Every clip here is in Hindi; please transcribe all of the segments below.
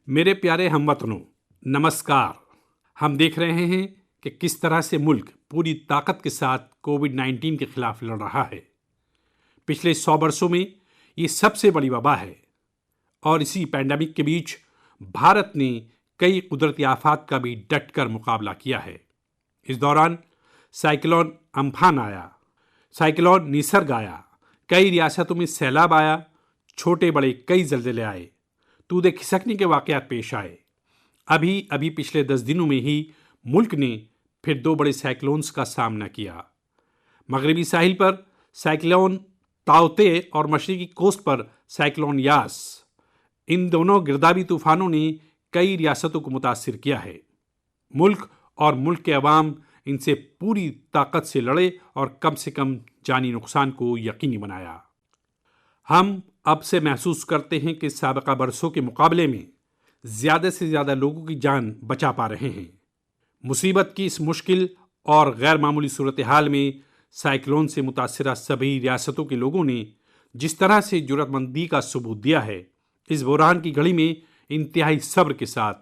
मेरे प्यारे हमवतनों, नमस्कार। हम देख रहे हैं कि किस तरह से मुल्क पूरी ताकत के साथ कोविड-19 के खिलाफ लड़ रहा है। पिछले 100 वर्षों में ये सबसे बड़ी वबा है और इसी पैंडेमिक के बीच भारत ने कई कुदरती आफात का भी डटकर मुकाबला किया है। इस दौरान साइक्लोन अम्फान आया, साइक्लोन निसर्ग आया, कई रियासतों में सैलाब आया, छोटे बड़े कई जल्जले आए, तूदे खिसकने के वाकयात पेश आए। अभी अभी पिछले 10 दिनों में ही मुल्क ने फिर 2 बड़े साइक्लोन्स का सामना किया। मगरबी साहिल पर साइक्लोन ताउते और मशरकी कोस्ट पर साइक्लोन यास। इन दोनों गिरदावी तूफानों ने कई रियासतों को मुतासिर किया है। मुल्क और मुल्क के अवाम इनसे पूरी ताकत से लड़े और कम से कम जानी नुकसान को यकीनी बनाया। हम अब से महसूस करते हैं कि साबिक़ा बरसों के मुकाबले में ज़्यादा से ज़्यादा लोगों की जान बचा पा रहे हैं। मुसीबत की इस मुश्किल और गैर मामूली सूरत हाल में साइक्लोन से मुतासिरा सभी रियासतों के लोगों ने जिस तरह से जुर्रतमंदी का सबूत दिया है, इस बुरहान की घड़ी में इंतहाई सब्र के साथ,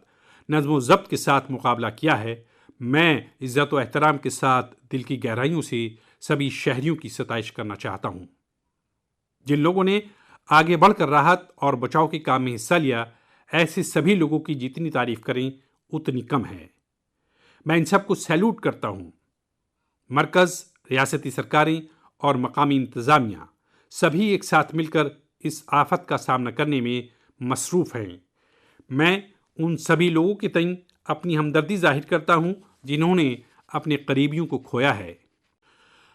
नज़्म व ज़ब्त के साथ मुकाबला किया है, मैं इज़्ज़त व एहतराम के साथ दिल की गहराइयों से सभी शहरियों की सताइश करना चाहता हूँ। जिन लोगों ने आगे बढ़कर राहत और बचाव के काम में हिस्सा लिया, ऐसे सभी लोगों की जितनी तारीफ करें उतनी कम है। मैं इन सबको सैल्यूट करता हूँ। मरकज़, रियासती सरकारें और मकामी इंतज़ामिया सभी एक साथ मिलकर इस आफत का सामना करने में मसरूफ़ हैं। मैं उन सभी लोगों के तईं अपनी हमदर्दी जाहिर करता हूँ जिन्होंने अपने करीबियों को खोया है।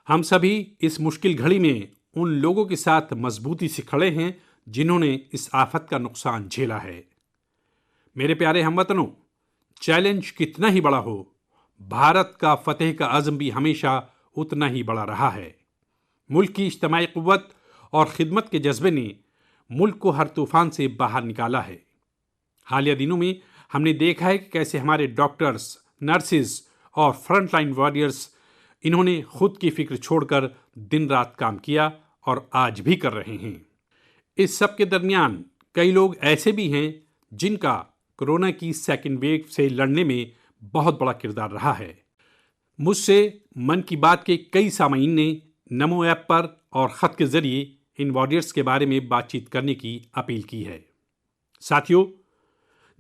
हम सभी इस मुश्किल घड़ी में उन लोगों के साथ मजबूती से खड़े हैं जिन्होंने इस आफत का नुकसान झेला है। मेरे प्यारे हमवतनों, चैलेंज कितना ही बड़ा हो, भारत का फतेह का अज़्म भी हमेशा उतना ही बड़ा रहा है। मुल्क की इज्तिमाई क़ुव्वत और खिदमत के जज्बे ने मुल्क को हर तूफान से बाहर निकाला है। हालिया दिनों में हमने देखा है कि कैसे हमारे डॉक्टर्स, नर्सिस और फ्रंट लाइन वॉरियर्स इन्होंने खुद की फिक्र छोड़कर दिन रात काम किया और आज भी कर रहे हैं। इस सब के दरमियान कई लोग ऐसे भी हैं जिनका कोरोना की सेकेंड वेव से लड़ने में बहुत बड़ा किरदार रहा है। मुझसे मन की बात के कई सामाईन ने नमो ऐप पर और ख़त के ज़रिए इन वॉरियर्स के बारे में बातचीत करने की अपील की है। साथियों,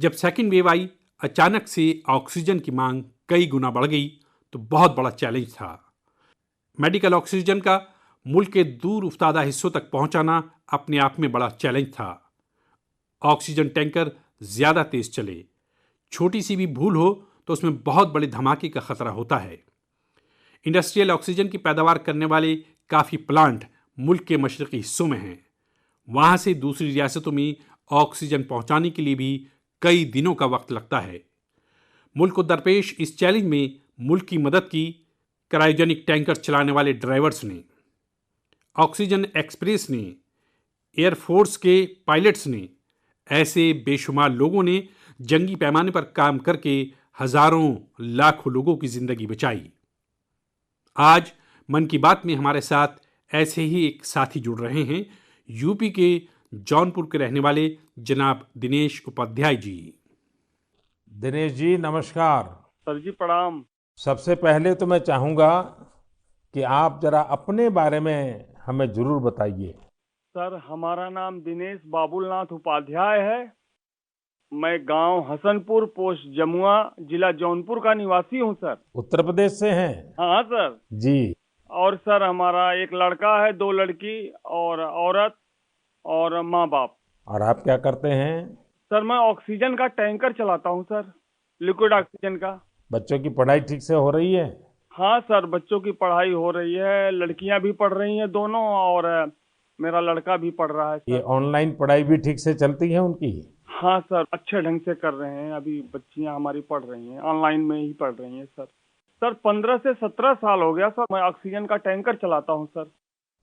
जब सेकेंड वेव आई, अचानक से ऑक्सीजन की मांग कई गुना बढ़ गई तो बहुत बड़ा चैलेंज था। मेडिकल ऑक्सीजन का मुल्क के दूर उफ्तादा हिस्सों तक पहुंचाना अपने आप में बड़ा चैलेंज था। ऑक्सीजन टैंकर ज़्यादा तेज़ चले, छोटी सी भी भूल हो तो उसमें बहुत बड़े धमाके का खतरा होता है। इंडस्ट्रियल ऑक्सीजन की पैदावार करने वाले काफ़ी प्लांट मुल्क के मशरक़ी हिस्सों में हैं। वहाँ से दूसरी रियासतों में ऑक्सीजन पहुँचाने के लिए भी कई दिनों का वक्त लगता है। मुल्क को दरपेश इस चैलेंज में मुल्क की मदद की क्रायोजेनिक टैंकर चलाने वाले ड्राइवर्स ने, ऑक्सीजन एक्सप्रेस ने, एयरफोर्स के पायलट्स ने, ऐसे बेशुमार लोगों ने जंगी पैमाने पर काम करके हजारों लाखों लोगों की जिंदगी बचाई। आज मन की बात में हमारे साथ ऐसे ही एक साथी जुड़ रहे हैं, यूपी के जौनपुर के रहने वाले जनाब दिनेश उपाध्याय जी। दिनेश जी नमस्कार। सर जी प्रणाम। सबसे पहले तो मैं चाहूंगा कि आप जरा अपने बारे में हमें जरूर बताइए। सर हमारा नाम दिनेश बाबुलनाथ उपाध्याय है। मैं गांव हसनपुर, पोस्ट जमुआ, जिला जौनपुर का निवासी हूं सर। उत्तर प्रदेश से हैं? हाँ सर। जी। और सर हमारा एक लड़का है, 2 लड़की और औरत और माँ बाप। और आप क्या करते हैं? सर मैं ऑक्सीजन का टैंकर चलाता हूं सर, लिक्विड ऑक्सीजन का। बच्चों की पढ़ाई ठीक से हो रही है? हाँ सर, बच्चों की पढ़ाई हो रही है, लड़कियां भी पढ़ रही हैं दोनों और मेरा लड़का भी पढ़ रहा है ये सर। ऑनलाइन पढ़ाई भी ठीक से चलती है उनकी? हाँ सर, अच्छे ढंग से कर रहे हैं। अभी बच्चियां हमारी पढ़ रही हैं, ऑनलाइन में ही पढ़ रही हैं सर। सर 15 से 17 साल हो गया सर मैं ऑक्सीजन का टैंकर चलाता हूं सर।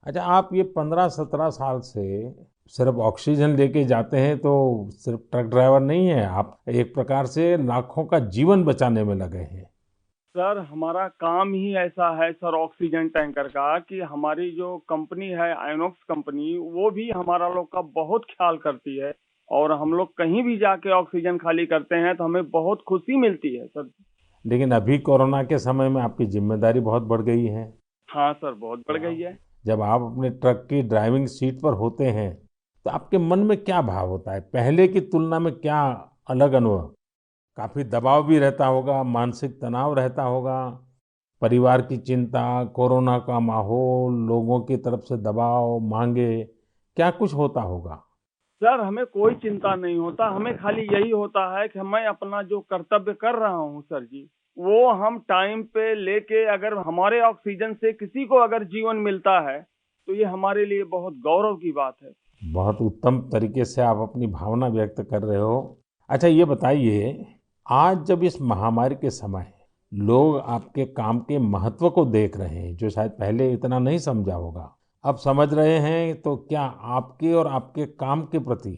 अच्छा, आप ये 15-17 साल से सिर्फ ऑक्सीजन लेके जाते हैं तो सिर्फ ट्रक ड्राइवर नहीं है आप, एक प्रकार से लाखों का जीवन बचाने में लगे हैं। सर हमारा काम ही ऐसा है सर ऑक्सीजन टैंकर का कि हमारी जो कंपनी है आइनॉक्स कंपनी, वो भी हमारा लोग का बहुत ख्याल करती है और हम लोग कहीं भी जाके ऑक्सीजन खाली करते हैं तो हमें बहुत खुशी मिलती है सर। लेकिन अभी कोरोना के समय में आपकी जिम्मेदारी बहुत बढ़ गई है। हाँ सर, बहुत बढ़ गई है। जब आप अपने ट्रक की ड्राइविंग सीट पर होते हैं तो आपके मन में क्या भाव होता है? पहले की तुलना में क्या अलग अनुभव? काफी दबाव भी रहता होगा, मानसिक तनाव रहता होगा, परिवार की चिंता, कोरोना का माहौल, लोगों की तरफ से दबाव, मांगे, क्या कुछ होता होगा? सर हमें कोई चिंता नहीं होता, हमें खाली यही होता है कि मैं अपना जो कर्तव्य कर रहा हूँ सर जी, वो हम टाइम पे लेके अगर हमारे ऑक्सीजन से किसी को अगर जीवन मिलता है तो ये हमारे लिए बहुत गौरव की बात है। बहुत उत्तम तरीके से आप अपनी भावना व्यक्त कर रहे हो। अच्छा ये बताइए, आज जब इस महामारी के समय लोग आपके काम के महत्व को देख रहे हैं, जो शायद पहले इतना नहीं समझा होगा, अब समझ रहे हैं, तो क्या आपके और आपके काम के प्रति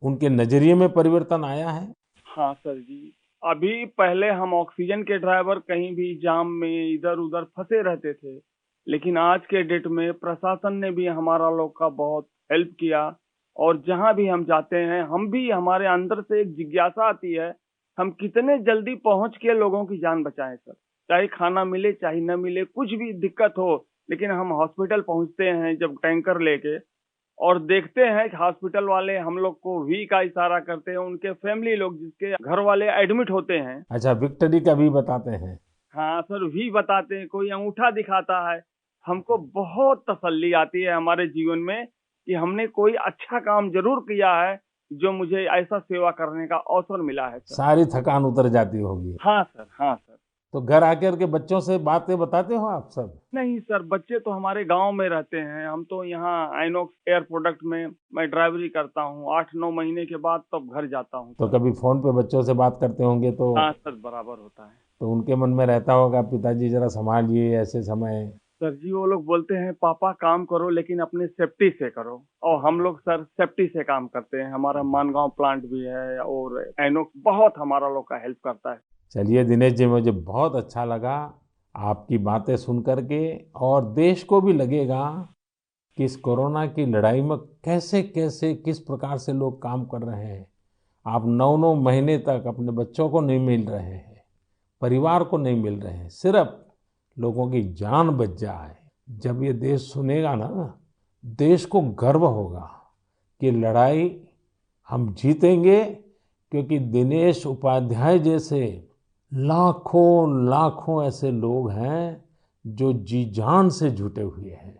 उनके नजरिए में परिवर्तन आया है? हाँ सर जी, अभी पहले हम ऑक्सीजन के ड्राइवर कहीं भी जाम में इधर उधर फंसे रहते थे, लेकिन आज के डेट में प्रशासन ने भी हमारा लोग का बहुत हेल्प किया। और जहां भी हम जाते हैं, हम भी हमारे अंदर से एक जिज्ञासा आती है, हम कितने जल्दी पहुंच के लोगों की जान बचाएं सर। चाहे खाना मिले चाहे न मिले, कुछ भी दिक्कत हो, लेकिन हम हॉस्पिटल पहुंचते हैं जब टैंकर लेके, और देखते हैं कि हॉस्पिटल वाले हम लोग को वी का इशारा करते हैं, उनके फैमिली लोग जिसके घर वाले एडमिट होते हैं। अच्छा, विक्ट्री का भी बताते हैं? हाँ सर, वी बताते हैं, कोई अंगूठा दिखाता है। हमको बहुत तसल्ली आती है हमारे जीवन में कि हमने कोई अच्छा काम जरूर किया है, जो मुझे ऐसा सेवा करने का अवसर मिला है सर। सारी थकान उतर जाती होगी। हाँ सर, हाँ सर। तो घर आकर के बच्चों से बातें बताते हो आप सब? नहीं सर, बच्चे तो हमारे गांव में रहते हैं, हम तो यहाँ आइनॉक्स एयर प्रोडक्ट में मैं ड्राइवरी करता हूँ। 8-9 महीने के बाद तब घर जाता हूँ तो सर। कभी फोन पे बच्चों से बात करते होंगे तो हाँ सर, बराबर होता है। तो उनके मन में रहता होगा, पिताजी जरा संभालिए ऐसे समय। सर जी, वो लोग बोलते हैं पापा काम करो लेकिन अपने सेफ्टी से करो, और हम लोग सर सेफ्टी से काम करते हैं। हमारा मानगांव प्लांट भी है और आइनॉक्स बहुत हमारा लोग का हेल्प करता है। चलिए दिनेश जी, मुझे बहुत अच्छा लगा आपकी बातें सुन करके, और देश को भी लगेगा कि इस कोरोना की लड़ाई में कैसे कैसे किस प्रकार से लोग काम कर रहे हैं। आप 9-9 महीने तक अपने बच्चों को नहीं मिल रहे हैं, परिवार को नहीं मिल रहे हैं, सिर्फ लोगों की जान बच जाए। जब ये देश सुनेगा ना, देश को गर्व होगा कि लड़ाई हम जीतेंगे, क्योंकि दिनेश उपाध्याय जैसे लाखों लाखों ऐसे लोग हैं जो जी जान से जुटे हुए हैं।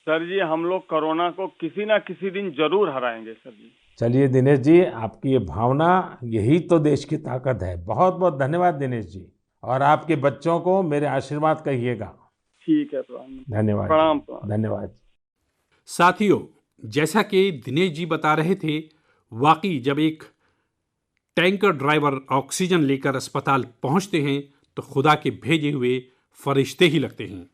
सर जी, हम लोग कोरोना को किसी ना किसी दिन जरूर हराएंगे सर जी। चलिए दिनेश जी, आपकी ये भावना, यही तो देश की ताकत है। बहुत बहुत धन्यवाद दिनेश जी, और आपके बच्चों को मेरे आशीर्वाद कहिएगा। ठीक है, प्रणाम। धन्यवाद। प्रणाम प्रणाम। धन्यवाद। साथियों, जैसा कि दिनेश जी बता रहे थे, वाकई जब एक टैंकर ड्राइवर ऑक्सीजन लेकर अस्पताल पहुंचते हैं तो खुदा के भेजे हुए फरिश्ते ही लगते हैं।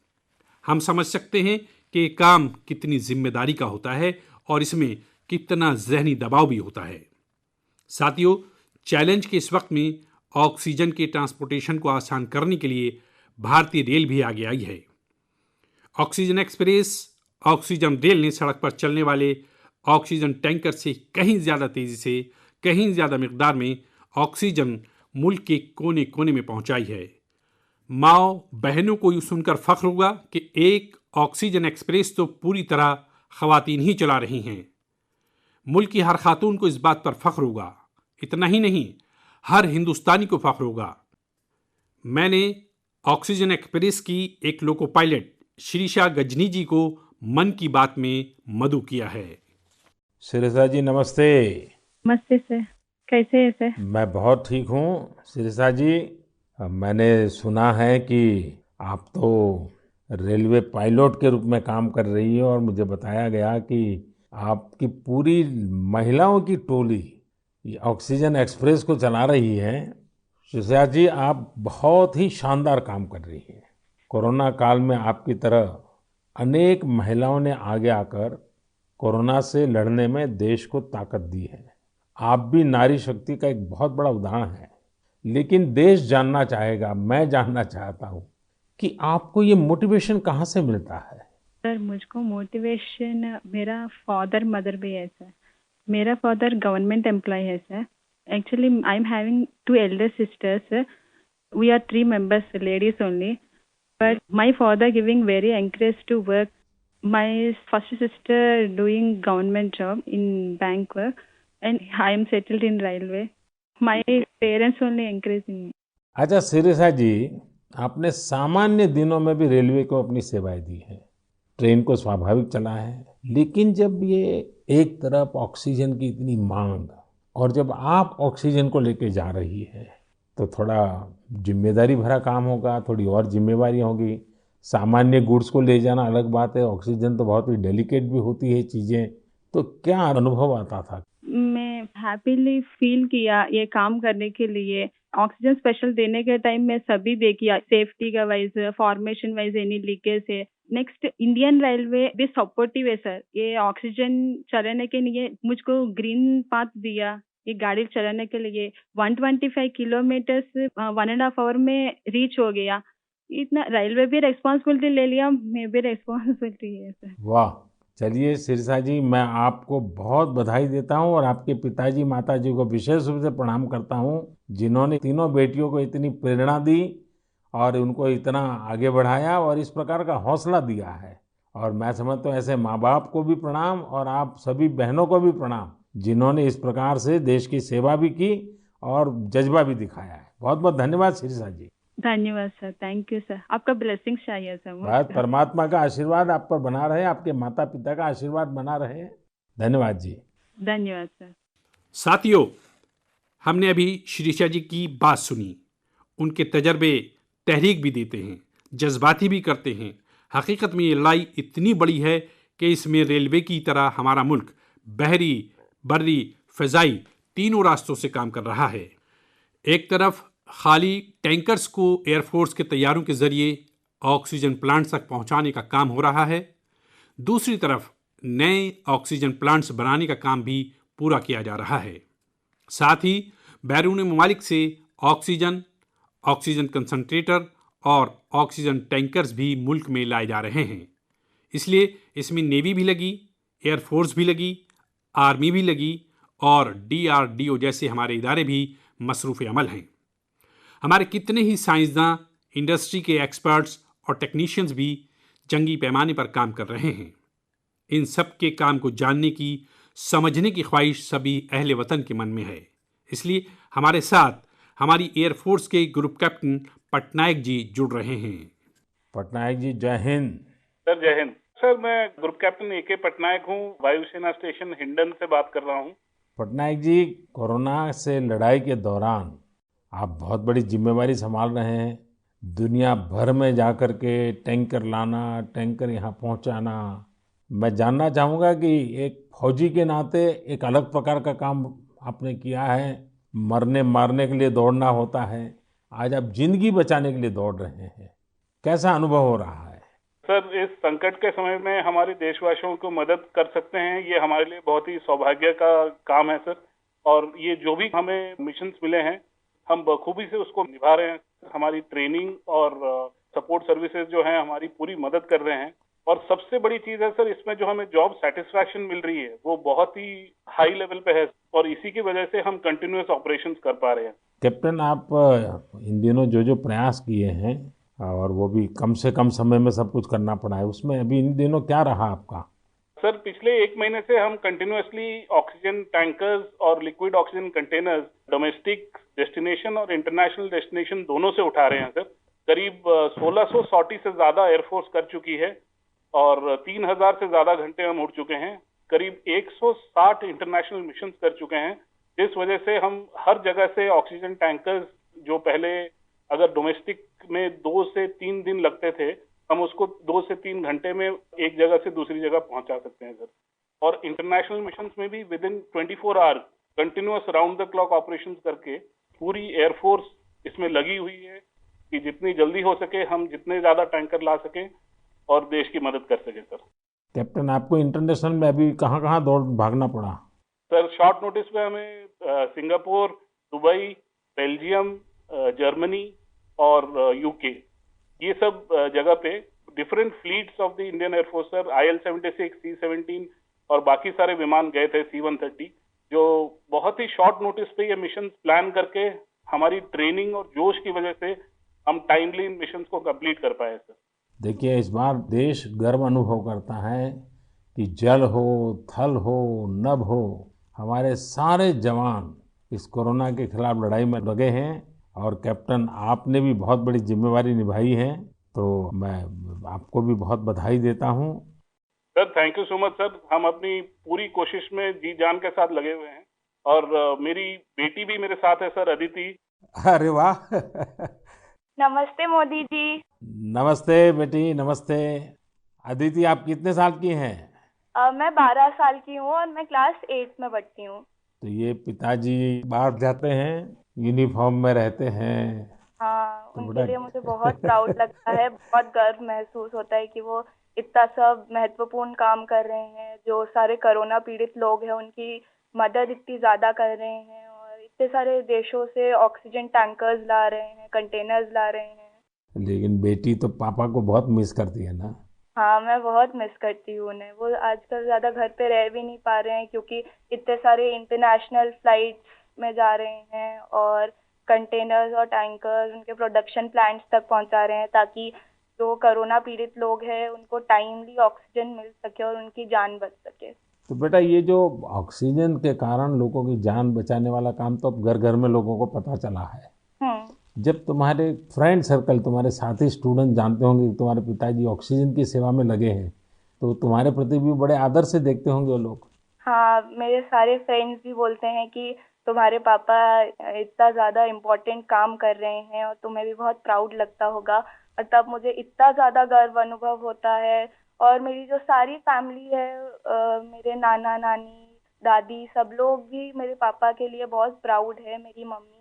हम समझ सकते हैं कि ये काम कितनी जिम्मेदारी का होता है और इसमें कितना जहनी दबाव भी होता है। साथियों, चैलेंज के इस वक्त में ऑक्सीजन के ट्रांसपोर्टेशन को आसान करने के लिए भारतीय रेल भी आगे आई है। ऑक्सीजन एक्सप्रेस ऑक्सीजन रेल ने सड़क पर चलने वाले ऑक्सीजन टैंकर से कहीं ज़्यादा तेज़ी से, कहीं ज़्यादा मिकदार में ऑक्सीजन मुल्क के कोने कोने में पहुंचाई है। माओ बहनों को यूँ सुनकर फख्र होगा कि एक ऑक्सीजन एक्सप्रेस तो पूरी तरह ख़वातीन ही चला रही हैं। मुल्क की हर खातून को इस बात पर फख्र होगा। इतना ही नहीं, हर हिंदुस्तानी को फख्र होगा। मैंने ऑक्सीजन एक्सप्रेस की एक लोको पायलट शिरीषा गजनी जी को मन की बात में मदऊ किया है। शिरीषा जी नमस्ते। नमस्ते सर, कैसे है सर? मैं बहुत ठीक हूँ शिरीषा जी। मैंने सुना है कि आप तो रेलवे पायलट के रूप में काम कर रही है, और मुझे बताया गया कि आपकी पूरी महिलाओं की टोली ये ऑक्सीजन एक्सप्रेस को चला रही है। शिरीषा जी, आप बहुत ही शानदार काम कर रही हैं। कोरोना काल में आपकी तरह अनेक महिलाओं ने आगे आकर कोरोना से लड़ने में देश को ताकत दी है। आप भी नारी शक्ति का एक बहुत बड़ा उदाहरण है। लेकिन देश जानना चाहेगा, मैं जानना चाहता हूँ कि आपको ये मोटिवेशन कहाँ से मिलता है? सर मुझको मोटिवेशन मेरा फादर मदर भी है सर। मेरा फादर गवर्नमेंट एम्प्लॉय है sir. Actually I am having 2 elder sisters. We are 3 members, ladies only, but my father giving very encourage to work. My first sister doing government job in bank work, and I am settled in railway. My parents only encouraging me. अच्छा शिरिषा जी, आपने सामान्य दिनों में भी रेलवे को अपनी सेवाएं दी हैं, ट्रेन को स्वाभाविक चला है, लेकिन जब ये एक तरफ ऑक्सीजन की इतनी मांग और जब आप ऑक्सीजन को लेके जा रही है तो थोड़ा जिम्मेदारी भरा काम होगा, थोड़ी और जिम्मेवारी होगी। सामान्य गुड्स को ले जाना अलग बात है, ऑक्सीजन तो बहुत ही डेलिकेट भी होती है चीजें, तो क्या अनुभव आता था? मैं हैप्पीली फील किया ये काम करने के लिए। ऑक्सीजन स्पेशल देने के टाइम में सभी देखिए, सेफ्टी का wise, formation wise any leakage है। नेक्स्ट, इंडियन रेलवे भी सपोर्टिव है सर। ये ऑक्सीजन चलाने के लिए मुझको ग्रीन पाथ दिया, ये गाड़ी चलाने के लिए 125 किलोमीटर 1.5 आवर में रीच हो गया। इतना रेलवे भी रेस्पॉन्सिबिलिटी ले लिया, मैं भी रेस्पॉन्सिबिलिटी है सर। वाह, चलिए शिरसा जी, मैं आपको बहुत बधाई देता हूं और आपके पिताजी माताजी को विशेष रूप से प्रणाम करता हूं, जिन्होंने तीनों बेटियों को इतनी प्रेरणा दी और उनको इतना आगे बढ़ाया और इस प्रकार का हौसला दिया है। और मैं समझता हूं ऐसे माँ बाप को भी प्रणाम और आप सभी बहनों को भी प्रणाम, जिन्होंने इस प्रकार से देश की सेवा भी की और जज्बा भी दिखाया है। बहुत बहुत धन्यवाद शिरसा जी। धन्यवाद सर, थैंक यू सर। आपका ब्लेसिंग्स चाहिए सर बस मुझे। परमात्मा का आशीर्वाद आप पर बना रहे, आपके माता पिता का आशीर्वाद बना रहे। धन्यवाद जी। धन्यवाद सर। साथियों, हमने अभी शिरीषा जी की बात सुनी। उनके तजर्बे तहरीक भी देते हैं, जज्बाती भी करते हैं। हकीकत में ये लड़ाई इतनी बड़ी है कि इसमें रेलवे की तरह हमारा मुल्क बहरी, बर्री, फ़िज़ाई तीनों रास्तों से काम कर रहा है। एक तरफ खाली टैंकर्स को एयरफोर्स के तैयारों के जरिए ऑक्सीजन प्लांट्स तक पहुंचाने का काम हो रहा है, दूसरी तरफ नए ऑक्सीजन प्लांट्स बनाने का काम भी पूरा किया जा रहा है। साथ ही बैरूनी ममालिक से ऑक्सीजन, ऑक्सीजन कंसंट्रेटर और ऑक्सीजन टैंकर्स भी मुल्क में लाए जा रहे हैं। इसलिए इसमें नेवी भी लगी, एयरफोर्स भी लगी, आर्मी भी लगी और DRDO जैसे हमारे इदारे भी मसरूफ़ अमल हैं। हमारे कितने ही साइंसदां, इंडस्ट्री के एक्सपर्ट्स और टेक्नीशियंस भी जंगी पैमाने पर काम कर रहे हैं। इन सब के काम को जानने की, समझने की ख्वाहिश सभी अहले वतन के मन में है। इसलिए हमारे साथ हमारी एयरफोर्स के ग्रुप कैप्टन पटनायक जी जुड़ रहे हैं। पटनायक जी, जय हिंद। सर जय हिंद। सर मैं ग्रुप कैप्टन AK पटनायक हूँ, वायुसेना स्टेशन हिंडन से बात कर रहा हूँ। पटनायक जी, कोरोना से लड़ाई के दौरान आप बहुत बड़ी जिम्मेवारी संभाल रहे हैं। दुनिया भर में जाकर के टैंकर लाना, टैंकर यहाँ पहुँचाना। मैं जानना चाहूँगा कि एक फौजी के नाते एक अलग प्रकार का काम आपने किया है। मरने मारने के लिए दौड़ना होता है, आज आप जिंदगी बचाने के लिए दौड़ रहे हैं। कैसा अनुभव हो रहा है? सर, इस संकट के समय में हमारे देशवासियों को मदद कर सकते हैं, ये हमारे लिए बहुत ही सौभाग्य का काम है सर। और ये जो भी हमें मिशंस मिले हैं, हम बखूबी से उसको निभा रहे हैं। हमारी ट्रेनिंग और सपोर्ट सर्विसेज जो हैं हमारी पूरी मदद कर रहे हैं। और सबसे बड़ी चीज है सर, इसमें जो हमें जॉब सेटिस्फैक्शन मिल रही है वो बहुत ही हाई लेवल पे है और इसी की वजह से हम कंटिन्यूअस ऑपरेशंस कर पा रहे हैं। कैप्टन, आप इन दिनों जो प्रयास किए हैं और वो भी कम से कम समय में सब कुछ करना पड़ा है, उसमें अभी इन दिनों क्या रहा आपका? सर, पिछले 1 महीने से हम कंटिन्यूअसली ऑक्सीजन टैंकर्स और liquid oxygen containers domestic destination और इंटरनेशनल डेस्टिनेशन दोनों से उठा रहे हैं सर। करीब 1600 सॉर्टी से ज्यादा एयरफोर्स कर चुकी है और 3000 से ज्यादा घंटे हम उड़ चुके हैं। करीब 160 इंटरनेशनल मिशन कर चुके हैं, जिस वजह से हम हर जगह से ऑक्सीजन टैंकर्स, जो पहले अगर डोमेस्टिक में 2 से 3 दिन लगते थे, हम उसको 2 से 3 घंटे में एक जगह से दूसरी जगह पहुंचा सकते हैं सर। और इंटरनेशनल मिशंस में भी within 24 hour continuous round the clock operations करके पूरी एयरफोर्स इसमें लगी हुई है कि जितनी जल्दी हो सके हम जितने ज्यादा टैंकर ला सकें और देश की मदद कर सकें सर। कैप्टन, आपको इंटरनेशनल में अभी कहाँ कहाँ दौड़ भागना पड़ा? सर, शॉर्ट नोटिस पे हमें सिंगापुर, दुबई, बेल्जियम, जर्मनी और UK, ये सब जगह पे different fleets of the Indian air force sir, IL-76, C-17, और बाकी सारे विमान गए थे C-130, जो बहुत ही शॉर्ट नोटिस पे ये मिशन प्लान करके हमारी ट्रेनिंग और जोश की वजह से हम टाइमली इन मिशन को कंप्लीट कर पाए सर। देखिए, इस बार देश गर्व अनुभव करता है कि जल हो, थल हो, नभ हो, हमारे सारे जवान इस कोरोना के खिलाफ लड़ाई में लगे हैं। और कैप्टन, आपने भी बहुत बड़ी जिम्मेवारी निभाई है, तो मैं आपको भी बहुत बधाई देता हूँ। Sir thank you so much sir. हम अपनी पूरी कोशिश में जी जान के साथ लगे हुए हैं और मेरी बेटी भी मेरे साथ है सर, अदिति। अरे वाह! नमस्ते मोदी जी। नमस्ते बेटी, नमस्ते। अदिति, आप कितने साल की हैं? मैं 12 साल की हूँ और मैं क्लास 8 में पढ़ती हूँ। तो ये पिताजी बाहर जाते हैं, यूनिफॉर्म में रहते हैं। हाँ, तो उनके लिए मुझे बहुत प्राउड लगता है, बहुत गर्व महसूस होता है कि वो इतना सब महत्वपूर्ण काम कर रहे हैं। जो सारे कोरोना पीड़ित लोग हैं उनकी मदद इतनी ज्यादा कर रहे हैं और इतने सारे देशों से ऑक्सीजन टैंकर्स ला रहे हैं, कंटेनर्स ला रहे हैं। लेकिन बेटी तो पापा को बहुत मिस करती है ना? हाँ, मैं बहुत मिस करती हूँ उन्हें। वो आजकल ज्यादा घर पे रह भी नहीं पा रहे हैं क्योंकि इतने सारे इंटरनेशनल फ्लाइट्स में जा रहे हैं और कंटेनर्स और टैंकर्स उनके प्रोडक्शन प्लांट्स तक पहुंचा रहे हैं ताकि जो कोरोना पीड़ित लोग हैं उनको टाइमली ऑक्सीजन मिल सके और उनकी जान बच सके। तो बेटा, ये जो ऑक्सीजन के कारण लोगों की जान बचाने वाला काम तो अब घर घर में लोगों को पता चला है। जब तुम्हारे फ्रेंड सर्कल, तुम्हारे साथी स्टूडेंट जानते होंगे कि तुम्हारे पिताजी ऑक्सीजन की सेवा में लगे हैं, तो तुम्हारे प्रति भी बड़े आदर से देखते होंगे वो लोग। हाँ, मेरे सारे फ्रेंड्स भी बोलते हैं कि तुम्हारे पापा इतना ज्यादा इम्पोर्टेंट काम कर रहे हैं और तुम्हें भी बहुत प्राउड लगता होगा। और तब मुझे इतना ज्यादा गर्व अनुभव होता है। और मेरी जो सारी फैमिली है, मेरे नाना नानी दादी सब लोग भी मेरे पापा के लिए बहुत प्राउड है। मेरी मम्मी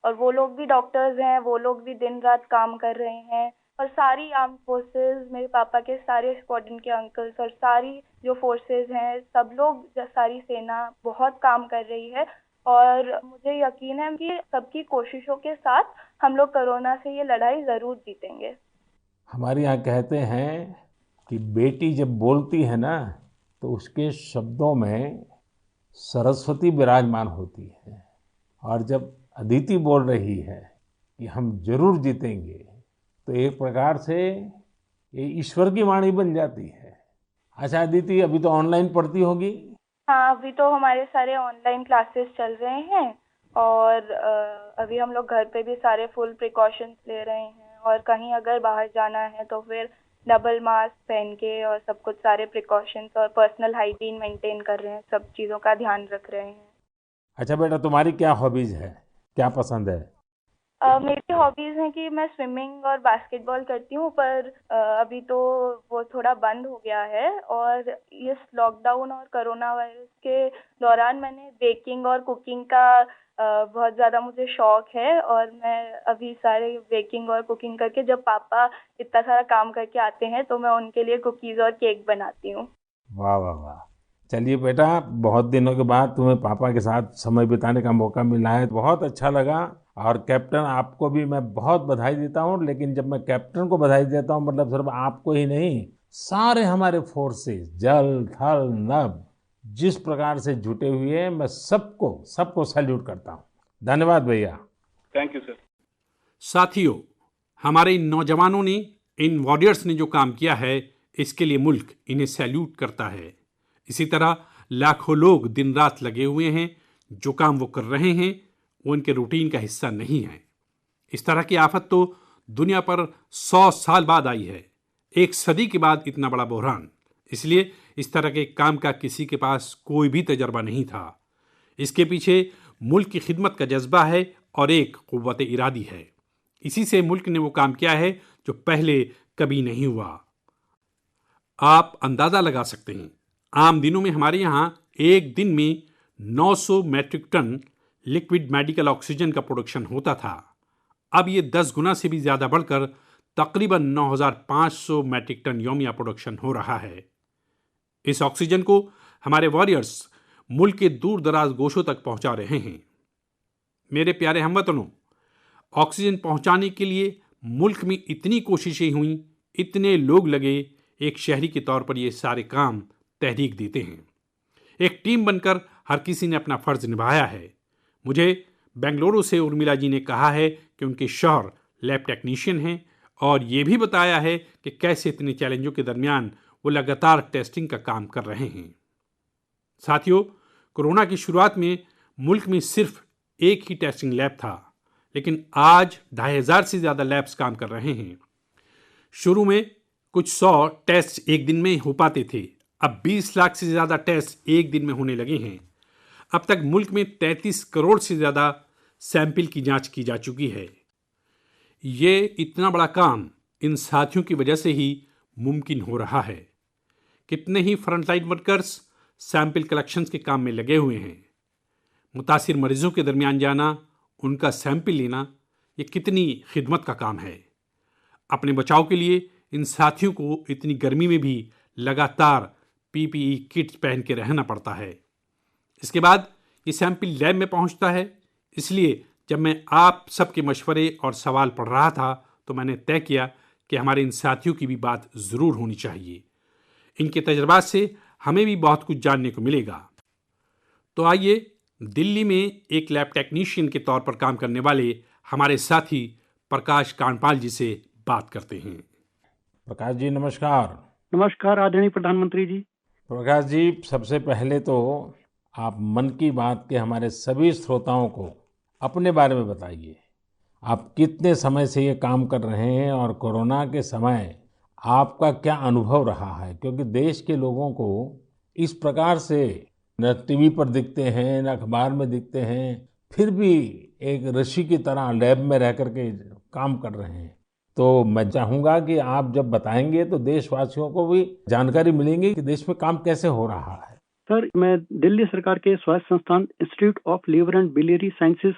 और वो लोग भी डॉक्टर्स हैं, वो लोग भी दिन रात काम कर रहे हैं। और सारी आर्म फोर्सेस, मेरे पापा के सारे स्क्वाड्रन के अंकल्स और सारी जो फोर्सेस हैं, सब लोग, सारी सेना बहुत काम कर रही है। और मुझे यकीन है कि सबकी कोशिशों के साथ हम लोग कोरोना से ये लड़ाई जरूर जीतेंगे। हमारे यहाँ कहते हैं कि बेटी जब बोलती है ना, तो उसके शब्दों में सरस्वती विराजमान होती है। और जब अदिति बोल रही है कि हम जरूर जीतेंगे, तो एक प्रकार से ये ईश्वर की वाणी बन जाती है। अच्छा अदिति, अभी तो ऑनलाइन पढ़ती होगी? हाँ, अभी तो हमारे सारे ऑनलाइन क्लासेस चल रहे हैं और अभी हम लोग घर पे भी सारे फुल प्रिकॉशंस ले रहे हैं। और कहीं अगर बाहर जाना है तो फिर डबल मास्क पहन के और सब कुछ सारे प्रिकॉशंस और पर्सनल हाइजीन मेंटेन कर रहे हैं, सब चीज़ों का ध्यान रख रहे हैं। अच्छा बेटा, तुम्हारी क्या हॉबीज है, क्या पसंद है? मेरी हॉबीज हैं कि मैं स्विमिंग और बास्केटबॉल करती हूँ, पर अभी तो वो थोड़ा बंद हो गया है। और इस लॉकडाउन और कोरोना वायरस के दौरान मैंने बेकिंग और कुकिंग का बहुत ज़्यादा मुझे शौक है। और मैं अभी सारे बेकिंग और कुकिंग करके, जब पापा इतना सारा काम करके आते हैं तो मैं उनके लिए कुकीज़ और केक बनाती हूँ। वाह वाह वाह! चलिए बेटा, बहुत दिनों के बाद तुम्हें पापा के साथ समय बिताने का मौका मिला है, बहुत अच्छा लगा। और कैप्टन, आपको भी मैं बहुत बधाई देता हूँ। लेकिन जब मैं कैप्टन को बधाई देता हूँ, मतलब सिर्फ आपको ही नहीं, सारे हमारे फोर्सेस, जल थल नभ, जिस प्रकार से जुटे हुए हैं, मैं सबको सबको सैल्यूट करता हूँ। धन्यवाद भैया। Thank you sir. साथियों, हमारे इन नौजवानों ने, इन वॉरियर्स ने जो काम किया है, इसके लिए मुल्क इन्हें सैल्यूट करता है। इसी तरह लाखों लोग दिन रात लगे हुए हैं। जो काम वो कर रहे हैं वो उनके रूटीन का हिस्सा नहीं है। इस तरह की आफत तो दुनिया पर 100 साल बाद आई है, एक सदी के बाद इतना बड़ा बहरान। इसलिए इस तरह के काम का किसी के पास कोई भी तजर्बा नहीं था। इसके पीछे मुल्क की खिदमत का जज्बा है और एक कुव्वत इरादी है। इसी से मुल्क ने वो काम किया है जो पहले कभी नहीं हुआ। आप अंदाज़ा लगा सकते हैं, आम दिनों में हमारे यहाँ एक दिन में 900 metric ton liquid medical oxygen का प्रोडक्शन होता था। अब ये 10 गुना से भी ज़्यादा बढ़कर तकरीबन 9,500 मैट्रिक टन यौमिया प्रोडक्शन हो रहा है। इस ऑक्सीजन को हमारे वॉरियर्स मुल्क के दूर दराज गोशों तक पहुंचा रहे हैं। मेरे प्यारे हमवतनों, ऑक्सीजन पहुंचाने के लिए मुल्क में इतनी कोशिशें हुई, इतने लोग लगे, एक शहरी के तौर पर ये सारे काम तहरीक देते हैं। एक टीम बनकर हर किसी ने अपना फर्ज निभाया है। मुझे बेंगलुरु से उर्मिला जी ने कहा है कि उनके शौहर लैब टेक्नीशियन हैं और ये भी बताया है कि कैसे इतने चैलेंजों के दरमियान वो लगातार टेस्टिंग का काम कर रहे हैं। साथियों, कोरोना की शुरुआत में मुल्क में सिर्फ एक ही टेस्टिंग लैब था, लेकिन आज 2500 से ज़्यादा लैब्स काम कर रहे हैं। शुरू में कुछ 100 टेस्ट एक दिन में हो पाते थे, अब 20 लाख से ज़्यादा टेस्ट एक दिन में होने लगे हैं। अब तक मुल्क में 33 करोड़ से ज़्यादा सैंपल की जांच की जा चुकी है। ये इतना बड़ा काम इन साथियों की वजह से ही मुमकिन हो रहा है। कितने ही फ्रंटलाइन वर्कर्स सैंपल कलेक्शंस के काम में लगे हुए हैं। मुतासिर मरीजों के दरमियान जाना, उनका सैंपल लेना, ये कितनी खिदमत का काम है। अपने बचाव के लिए इन साथियों को इतनी गर्मी में भी लगातार पीपीई किट्स पहन के रहना पड़ता है। इसके बाद ये सैंपल लैब में पहुंचता है। इसलिए जब मैं आप सबके मशवरे और सवाल पढ़ रहा था तो मैंने तय किया कि हमारे इन साथियों की भी बात ज़रूर होनी चाहिए। इनके तजर्बात से हमें भी बहुत कुछ जानने को मिलेगा। तो आइए दिल्ली में एक लैब टेक्नीशियन के तौर पर काम करने वाले हमारे साथी प्रकाश कांडपाल जी से बात करते हैं। प्रकाश जी नमस्कार। नमस्कार आदरणीय प्रधानमंत्री जी। प्रकाश जी, सबसे पहले तो आप मन की बात के हमारे सभी श्रोताओं को अपने बारे में बताइए। आप कितने समय से ये काम कर रहे हैं और कोरोना के समय आपका क्या अनुभव रहा है? क्योंकि देश के लोगों को इस प्रकार से न टीवी पर दिखते हैं, न अखबार में दिखते हैं, फिर भी एक ऋषि की तरह लैब में रह करके काम कर रहे हैं। तो मैं चाहूँगा कि आप जब बताएंगे तो देशवासियों को भी जानकारी मिलेंगी कि देश में काम कैसे हो रहा है। सर, मैं दिल्ली सरकार के स्वास्थ्य संस्थान institute of liver and biliary sciences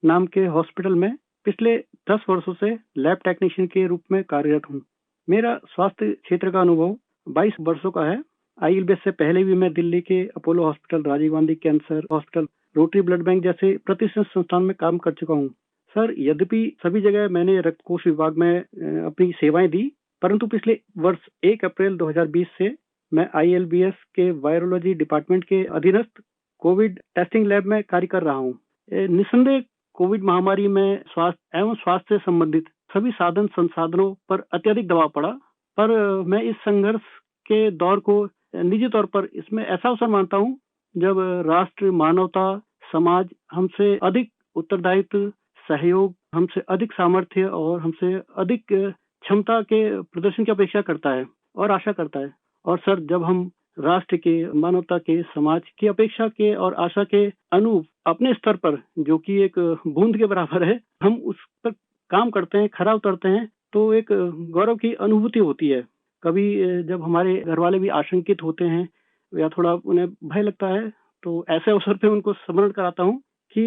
नाम के हॉस्पिटल में पिछले 10 वर्षों से लैब टेक्नीशियन के रूप में कार्यरत हूँ। मेरा स्वास्थ्य क्षेत्र का अनुभव 22 वर्षों का है। आईएलबीएस से पहले भी मैं दिल्ली के Apollo hospital, Rajiv Gandhi cancer hospital, rotary blood bank जैसे प्रतिष्ठित संस्थान में काम कर चुका हूँ। सर, यद्यपि सभी जगह मैंने रक्त कोष विभाग में अपनी सेवाएं दी, परंतु पिछले वर्ष 1 अप्रैल 2020 से मैं आईएलबीएस के वायरोलॉजी डिपार्टमेंट के अधीनस्थ कोविड टेस्टिंग लैब में कार्य कर रहा हूँ। निस्संदेह कोविड महामारी में स्वास्थ्य एवं स्वास्थ्य से संबंधित सभी साधन संसाधनों पर अत्यधिक दबाव पड़ा, पर मैं इस संघर्ष के दौर को निजी तौर पर इसमें ऐसा अवसर मानता हूँ जब राष्ट्र, मानवता, समाज हमसे अधिक उत्तरदायित्व, सहयोग, हमसे अधिक सामर्थ्य और हमसे अधिक क्षमता के प्रदर्शन की अपेक्षा करता है और आशा करता है। और सर, जब हम राष्ट्र के, मानवता के, समाज की अपेक्षा के और आशा के अनुरूप अपने स्तर पर, जो कि एक बूंद के बराबर है, हम उस पर काम करते हैं, खरा उतरते हैं, तो एक गौरव की अनुभूति होती है। कभी जब हमारे घर वाले भी आशंकित होते हैं या थोड़ा उन्हें भय लगता है, तो ऐसे अवसर पे उनको स्मरण कराता हूँ कि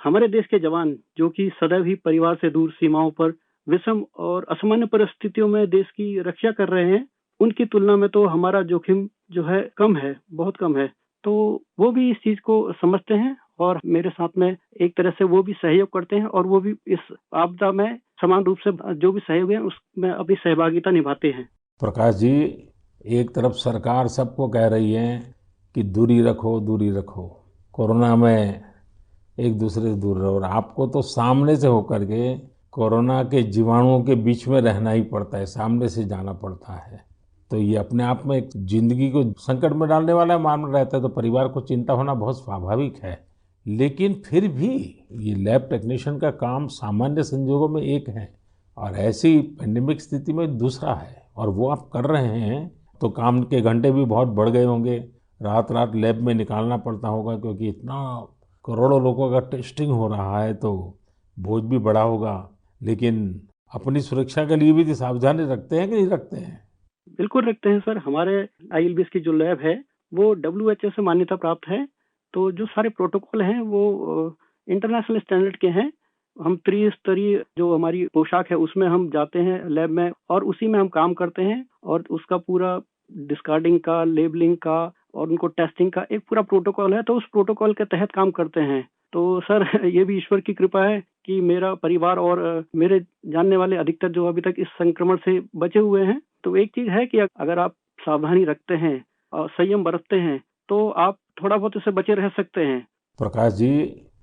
हमारे देश के जवान, जो कि सदैव ही परिवार से दूर सीमाओं पर विषम और असामान्य परिस्थितियों में देश की रक्षा कर रहे हैं, उनकी तुलना में तो हमारा जोखिम जो है कम है, बहुत कम है। तो वो भी इस चीज को समझते हैं और मेरे साथ में एक तरह से वो भी सहयोग करते हैं और वो भी इस आपदा में समान रूप से जो भी सहयोग है उसमें अपनी सहभागिता निभाते हैं। प्रकाश जी, एक तरफ सरकार सबको कह रही है कि दूरी रखो, दूरी रखो, कोरोना में एक दूसरे से दूर रहो, और आपको तो सामने से होकर के कोरोना के जीवाणुओं के बीच में रहना ही पड़ता है, सामने से जाना पड़ता है। तो ये अपने आप में एक जिंदगी को संकट में डालने वाला मामला रहता है, तो परिवार को चिंता होना बहुत स्वाभाविक है। लेकिन फिर भी ये लैब टेक्नीशियन का काम सामान्य संजोगों में एक है और ऐसी पेंडेमिक स्थिति में दूसरा है, और वो आप कर रहे हैं तो काम के घंटे भी बहुत बढ़ गए होंगे, रात रात लैब में निकालना पड़ता होगा, क्योंकि इतना करोड़ों लोगों का टेस्टिंग हो रहा है तो बोझ भी बड़ा होगा। लेकिन अपनी सुरक्षा के लिए भी सावधानी रखते हैं कि नहीं रखते हैं? बिल्कुल रखते हैं सर। हमारे आईएलबीएस की जो लैब है वो WHO से मान्यता प्राप्त है, तो जो सारे प्रोटोकॉल हैं वो इंटरनेशनल स्टैंडर्ड के हैं। हम त्रिस्तरीय जो हमारी पोशाक है उसमें हम जाते हैं लैब में और उसी में हम काम करते हैं, और उसका पूरा डिस्कार्डिंग का, लेबलिंग का और उनको टेस्टिंग का एक पूरा प्रोटोकॉल है, तो उस प्रोटोकॉल के तहत काम करते हैं। तो सर, ये भी ईश्वर की कृपा है कि मेरा परिवार और मेरे जानने वाले अधिकतर जो अभी तक इस संक्रमण से बचे हुए हैं। तो एक चीज है कि अगर आप सावधानी रखते हैं और संयम बरतते हैं तो आप थोड़ा बहुत इससे बचे रह सकते हैं? प्रकाश जी,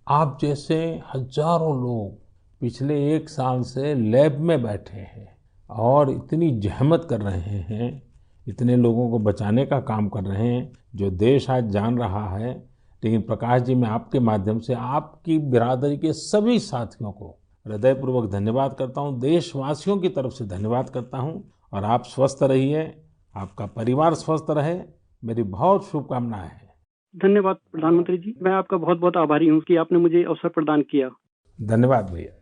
आप जैसे हजारों लोग पिछले 1 साल से लैब में बैठे हैं और इतनी जहमत कर रहे हैं, इतने लोगों को बचाने का काम कर रहे हैं, जो देश आज जान रहा है। लेकिन प्रकाश जी, मैं आपके माध्यम से आपकी बिरादरी के सभी साथियों को हृदयपूर्वक धन्यवाद करता हूं, देशवासियों की तरफ से धन्यवाद करता हूं। और आप स्वस्थ रहिए, आपका परिवार स्वस्थ रहे, मेरी बहुत शुभकामनाएं हैं। धन्यवाद प्रधानमंत्री जी, मैं आपका बहुत बहुत आभारी हूँ कि आपने मुझे अवसर प्रदान किया। धन्यवाद भैया।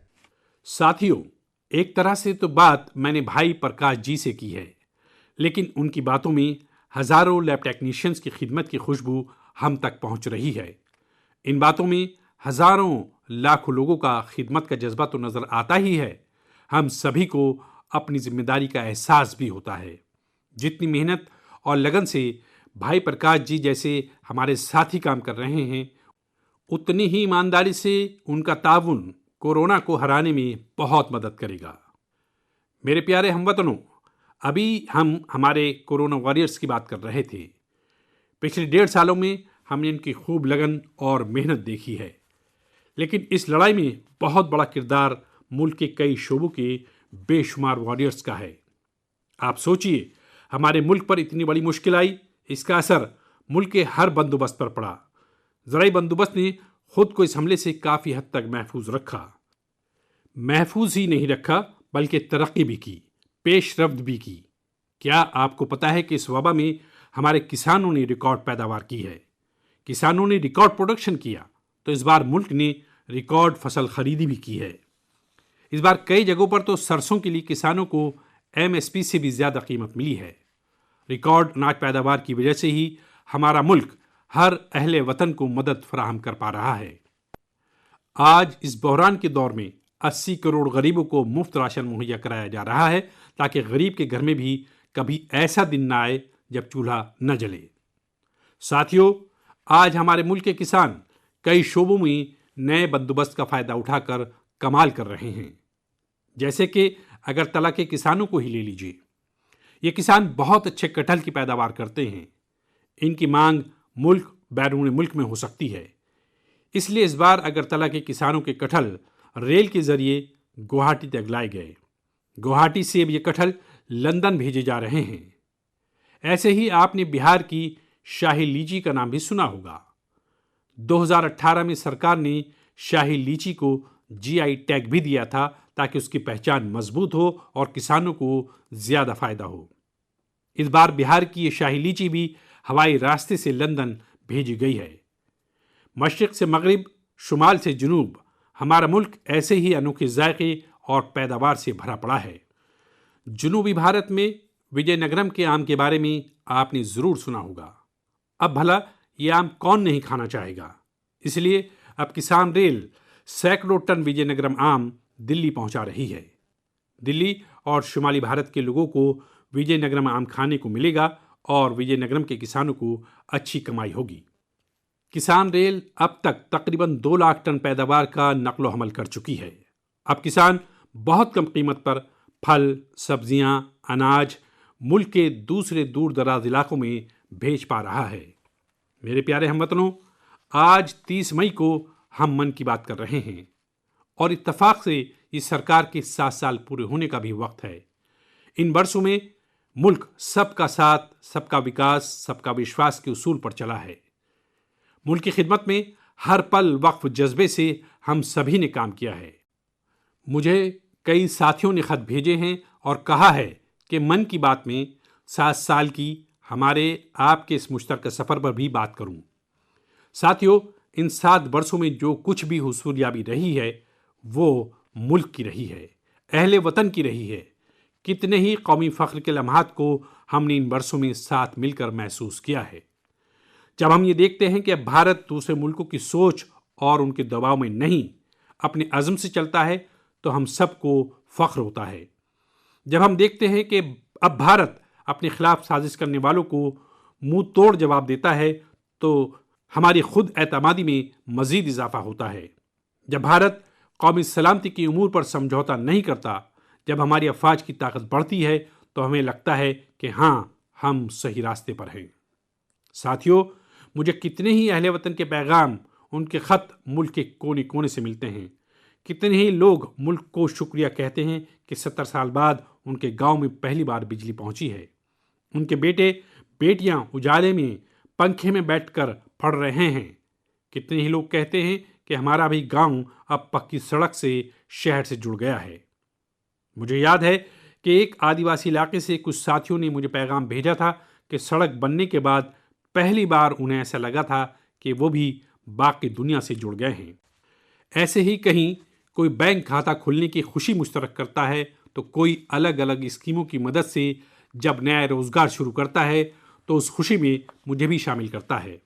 साथियों, एक तरह से तो बात मैंने भाई प्रकाश जी से की है, लेकिन उनकी बातों में हजारों लैब टेक्नीशियंस की खिदमत की खुशबू हम तक पहुंच रही है। इन बातों में हजारों लाखों लोगों का खिदमत का जज्बा तो नजर आता ही है, हम सभी को अपनी जिम्मेदारी का एहसास भी होता है। जितनी मेहनत और लगन से भाई प्रकाश जी जैसे हमारे साथी काम कर रहे हैं, उतनी ही ईमानदारी से उनका ताउन कोरोना को हराने में बहुत मदद करेगा। मेरे प्यारे हमवतनों, अभी हम हमारे कोरोना वॉरियर्स की बात कर रहे थे। पिछले 1.5 सालों में हमने इनकी खूब लगन और मेहनत देखी है, लेकिन इस लड़ाई में बहुत बड़ा किरदार मुल्क के कई शोबों के बेशुमार वॉरियर्स का है। आप सोचिए, हमारे मुल्क पर इतनी बड़ी मुश्किल आई, इसका असर मुल्क के हर बंदोबस्त पर पड़ा। ज़राई बंदोबस्त ने खुद को इस हमले से काफ़ी हद तक महफूज रखा। महफूज ही नहीं रखा, बल्कि तरक्की भी की, पेशरफ्त भी की। क्या आपको पता है कि इस वबा में हमारे किसानों ने रिकॉर्ड पैदावार की है? किसानों ने रिकॉर्ड प्रोडक्शन किया, तो इस बार मुल्क ने रिकॉर्ड फसल खरीदी भी की है। इस बार कई जगहों पर तो सरसों के लिए किसानों को MSP से भी ज़्यादा कीमत मिली है। रिकॉर्ड अनाज पैदावार की वजह से ही हमारा मुल्क हर अहले वतन को मदद फराहम कर पा रहा है। आज इस बहरान के दौर में 80 करोड़ गरीबों को मुफ्त राशन मुहैया कराया जा रहा है, ताकि गरीब के घर में भी कभी ऐसा दिन ना आए जब चूल्हा न जले। साथियों, आज हमारे मुल्क के किसान कई शोबों में नए बंदोबस्त का फ़ायदा उठाकर कमाल कर रहे हैं। जैसे कि अगरतला के किसानों को ही ले लीजिए। ये किसान बहुत अच्छे कटहल की पैदावार करते हैं। इनकी मांग मुल्क बैरून मुल्क में हो सकती है, इसलिए इस बार अगरतला के किसानों के कटहल रेल के जरिए गुवाहाटी तक लाए गए। गुवाहाटी से अब ये कटहल लंदन भेजे जा रहे हैं। ऐसे ही आपने बिहार की शाही लीची का नाम भी सुना होगा। 2018 में सरकार ने शाही लीची को GI टैग भी दिया था, ताकि उसकी पहचान मजबूत हो और किसानों को ज़्यादा फायदा हो। इस बार बिहार की ये शाही लीची भी हवाई रास्ते से लंदन भेजी गई है। मशरिक से मगरिब, शुमाल से जुनूब, हमारा मुल्क ऐसे ही अनोखे जायके और पैदावार से भरा पड़ा है। जुनूबी भारत में विजयनगरम के आम के बारे में आपने ज़रूर सुना होगा। अब भला ये आम कौन नहीं खाना चाहेगा। इसलिए अब किसान रेल सैकड़ों टन विजयनगरम आम दिल्ली पहुंचा रही है। दिल्ली और शुमाली भारत के लोगों को विजयनगरम आम खाने को मिलेगा और विजयनगरम के किसानों को अच्छी कमाई होगी। किसान रेल अब तक तकरीबन 2 लाख टन पैदावार का नकलो हमल कर चुकी है। अब किसान बहुत कम कीमत पर फल, सब्जियां, अनाज मुल्क के दूसरे दूर दराज इलाकों में भेज पा रहा है। मेरे प्यारे हमवतनों, आज 30 मई को हम मन की बात कर रहे हैं और इत्तेफाक से इस सरकार के 7 साल पूरे होने का भी वक्त है। इन वर्षों में मुल्क सबका साथ, सबका विकास, सबका विश्वास के उसूल पर चला है। मुल्क की खिदमत में हर पल वक्फ जज्बे से हम सभी ने काम किया है। मुझे कई साथियों ने खत भेजे हैं और कहा है कि मन की बात में 7 साल की हमारे आपके इस मुश्तरका सफ़र पर भी बात करूं। साथियों, इन 7 वर्षों में जो कुछ भी हुसूलियाबी रही है, वो मुल्क की रही है, अहले वतन की रही है। कितने ही कौमी फ़ख्र के लम्हात को हमने इन वर्षों में साथ मिलकर महसूस किया है। जब हम ये देखते हैं कि अब भारत दूसरे मुल्कों की सोच और उनके दबाव में नहीं, अपने अज़्म से चलता है, तो हम सबको फ़ख्र होता है। जब हम देखते हैं कि अब भारत अपने खिलाफ साजिश करने वालों को मुंह तोड़ जवाब देता है, तो हमारी खुद एतमादी में मज़ीद इजाफा होता है। जब भारत कौमी सलामती की उमूर पर समझौता नहीं करता, जब हमारी अफवाज की ताकत बढ़ती है, तो हमें लगता है कि हाँ, हम सही रास्ते पर हैं। साथियों, मुझे कितने ही अहले वतन के पैगाम, उनके ख़त मुल्क के कोने कोने से मिलते हैं। कितने ही लोग मुल्क को शुक्रिया कहते हैं कि 70 साल बाद उनके गांव में पहली बार बिजली पहुंची है। उनके बेटे बेटियां उजाले में पंखे में बैठकर पढ़ रहे हैं। कितने ही लोग कहते हैं कि हमारा भी गांव अब पक्की सड़क से शहर से जुड़ गया है। मुझे याद है कि एक आदिवासी इलाके से कुछ साथियों ने मुझे पैगाम भेजा था कि सड़क बनने के बाद पहली बार उन्हें ऐसा लगा था कि वो भी बाकी दुनिया से जुड़ गए हैं। ऐसे ही कहीं कोई बैंक खाता खुलने की खुशी मुश्तरक करता है, तो कोई अलग अलग स्कीमों की मदद से जब नया रोजगार शुरू करता है तो उस खुशी में मुझे भी शामिल करता है।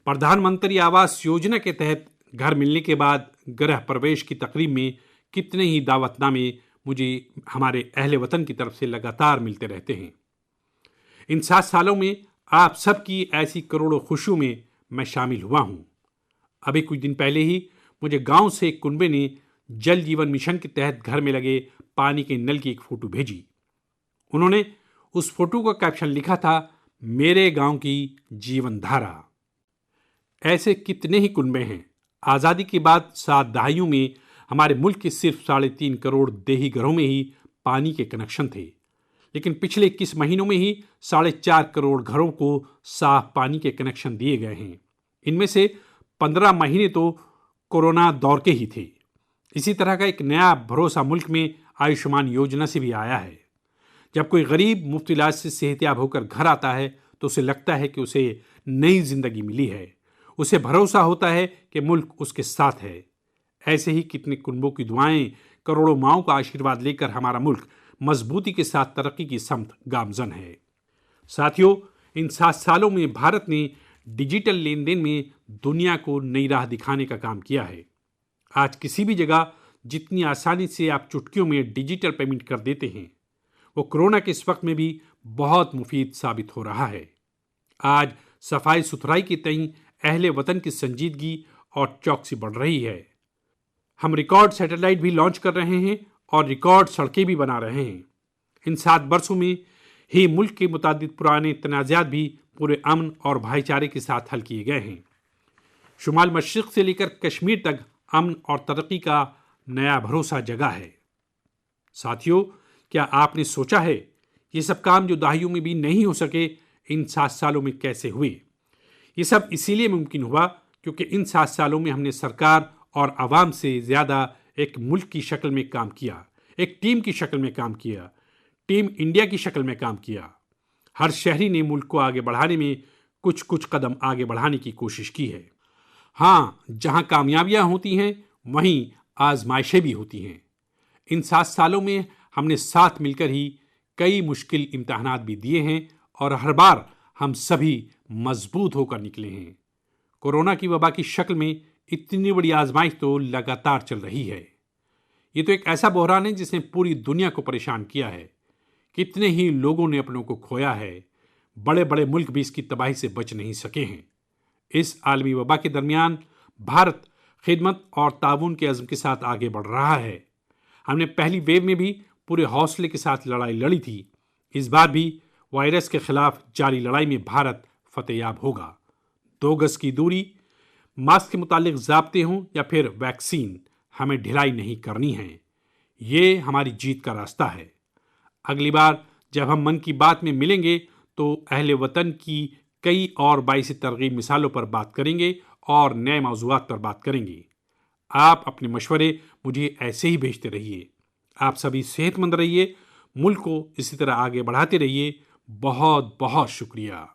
प्रधानमंत्री आवास योजना के तहत घर मिलने के बाद गृह प्रवेश की तकरीब में कितने ही दावतनामे मुझे हमारे अहले वतन की तरफ से लगातार मिलते रहते हैं। इन 7 सालों में आप सबकी ऐसी करोड़ों खुशियों में मैं शामिल हुआ हूँ। अभी कुछ दिन पहले ही मुझे गांव से एक कुनबे ने जल जीवन मिशन के तहत घर में लगे पानी के नल की एक फ़ोटो भेजी। उन्होंने उस फोटो का कैप्शन लिखा था, मेरे गांव की जीवन धारा। ऐसे कितने ही कुनबे हैं। आज़ादी के बाद 7 दहाइयों में हमारे मुल्क के सिर्फ 3.5 करोड़ देही घरों में ही पानी के कनेक्शन थे, लेकिन पिछले 21 महीनों में ही 4.5 करोड़ घरों को साफ पानी के कनेक्शन दिए गए हैं। इनमें से 15 महीने तो कोरोना दौर के ही थे। इसी तरह का एक नया भरोसा मुल्क में आयुष्मान योजना से भी आया है। जब कोई गरीब मुफ्त इलाज से सेहतयाब होकर घर आता है तो उसे लगता है कि उसे नई जिंदगी मिली है। उसे भरोसा होता है कि मुल्क उसके साथ है। ऐसे ही कितने कुनबों की दुआएं, करोड़ों माओं का आशीर्वाद लेकर हमारा मुल्क मजबूती के साथ तरक्की की समत गामजन है। साथियों, इन 7 सालों में भारत ने डिजिटल लेन देन में दुनिया को नई राह दिखाने का काम किया है। आज किसी भी जगह जितनी आसानी से आप चुटकियों में डिजिटल पेमेंट कर देते हैं, वो कोरोना के इस वक्त में भी बहुत मुफीद साबित हो रहा है। आज सफाई सुथराई के तई अहले वतन की संजीदगी और चौकसी बढ़ रही है। हम रिकॉर्ड सैटेलाइट भी लॉन्च कर रहे हैं और रिकॉर्ड सड़कें भी बना रहे हैं। इन 7 वर्षों में ही मुल्क के मुतादिद पुराने तनाज़ात भी पूरे अमन और भाईचारे के साथ हल किए गए हैं। शुमाल मशरिक़ से लेकर कश्मीर तक अमन और तरक्की का नया भरोसा जगा है। साथियों, क्या आपने सोचा है ये सब काम जो दहाइयों में भी नहीं हो सके, इन 7 सालों में कैसे हुए? ये सब इसीलिए मुमकिन हुआ क्योंकि इन 7 सालों में हमने सरकार और आवाम से ज़्यादा एक मुल्क की शक्ल में काम किया, एक टीम की शक्ल में काम किया, टीम इंडिया की शक्ल में काम किया। हर शहरी ने मुल्क को आगे बढ़ाने में कुछ कुछ कदम आगे बढ़ाने की कोशिश की है। हाँ, जहाँ कामयाबियाँ होती हैं वहीं आजमाइशें भी होती हैं। इन 7 सालों में हमने साथ मिलकर ही कई मुश्किल इम्तहानात भी दिए हैं और हर बार हम सभी मजबूत होकर निकले हैं। कोरोना की वबा की शक्ल में इतनी बड़ी आजमाइश तो लगातार चल रही है। ये तो एक ऐसा बहरान है जिसने पूरी दुनिया को परेशान किया है। कितने ही लोगों ने अपनों को खोया है। बड़े बड़े मुल्क भी इसकी तबाही से बच नहीं सके हैं। इस आलमी वबा के दरमियान भारत खिदमत और ताउन के अज़्म के साथ आगे बढ़ रहा है। हमने पहली वेव में भी पूरे हौसले के साथ लड़ाई लड़ी थी। इस बार भी वायरस के खिलाफ जारी लड़ाई में भारत फतेहयाब होगा। 2 गज की दूरी, मास्क के मुतालिक ज़ाब्ते हों या फिर वैक्सीन, हमें ढिलाई नहीं करनी है। ये हमारी जीत का रास्ता है। अगली बार जब हम मन की बात में मिलेंगे तो अहले वतन की कई और बाइस तरगीब मिसालों पर बात करेंगे और नए मौज़ूआत पर बात करेंगे। आप अपने मशवरे मुझे ऐसे ही भेजते रहिए। आप सभी सेहतमंद रहिए, मुल्क को इसी तरह आगे बढ़ाते रहिए। बहुत बहुत शुक्रिया।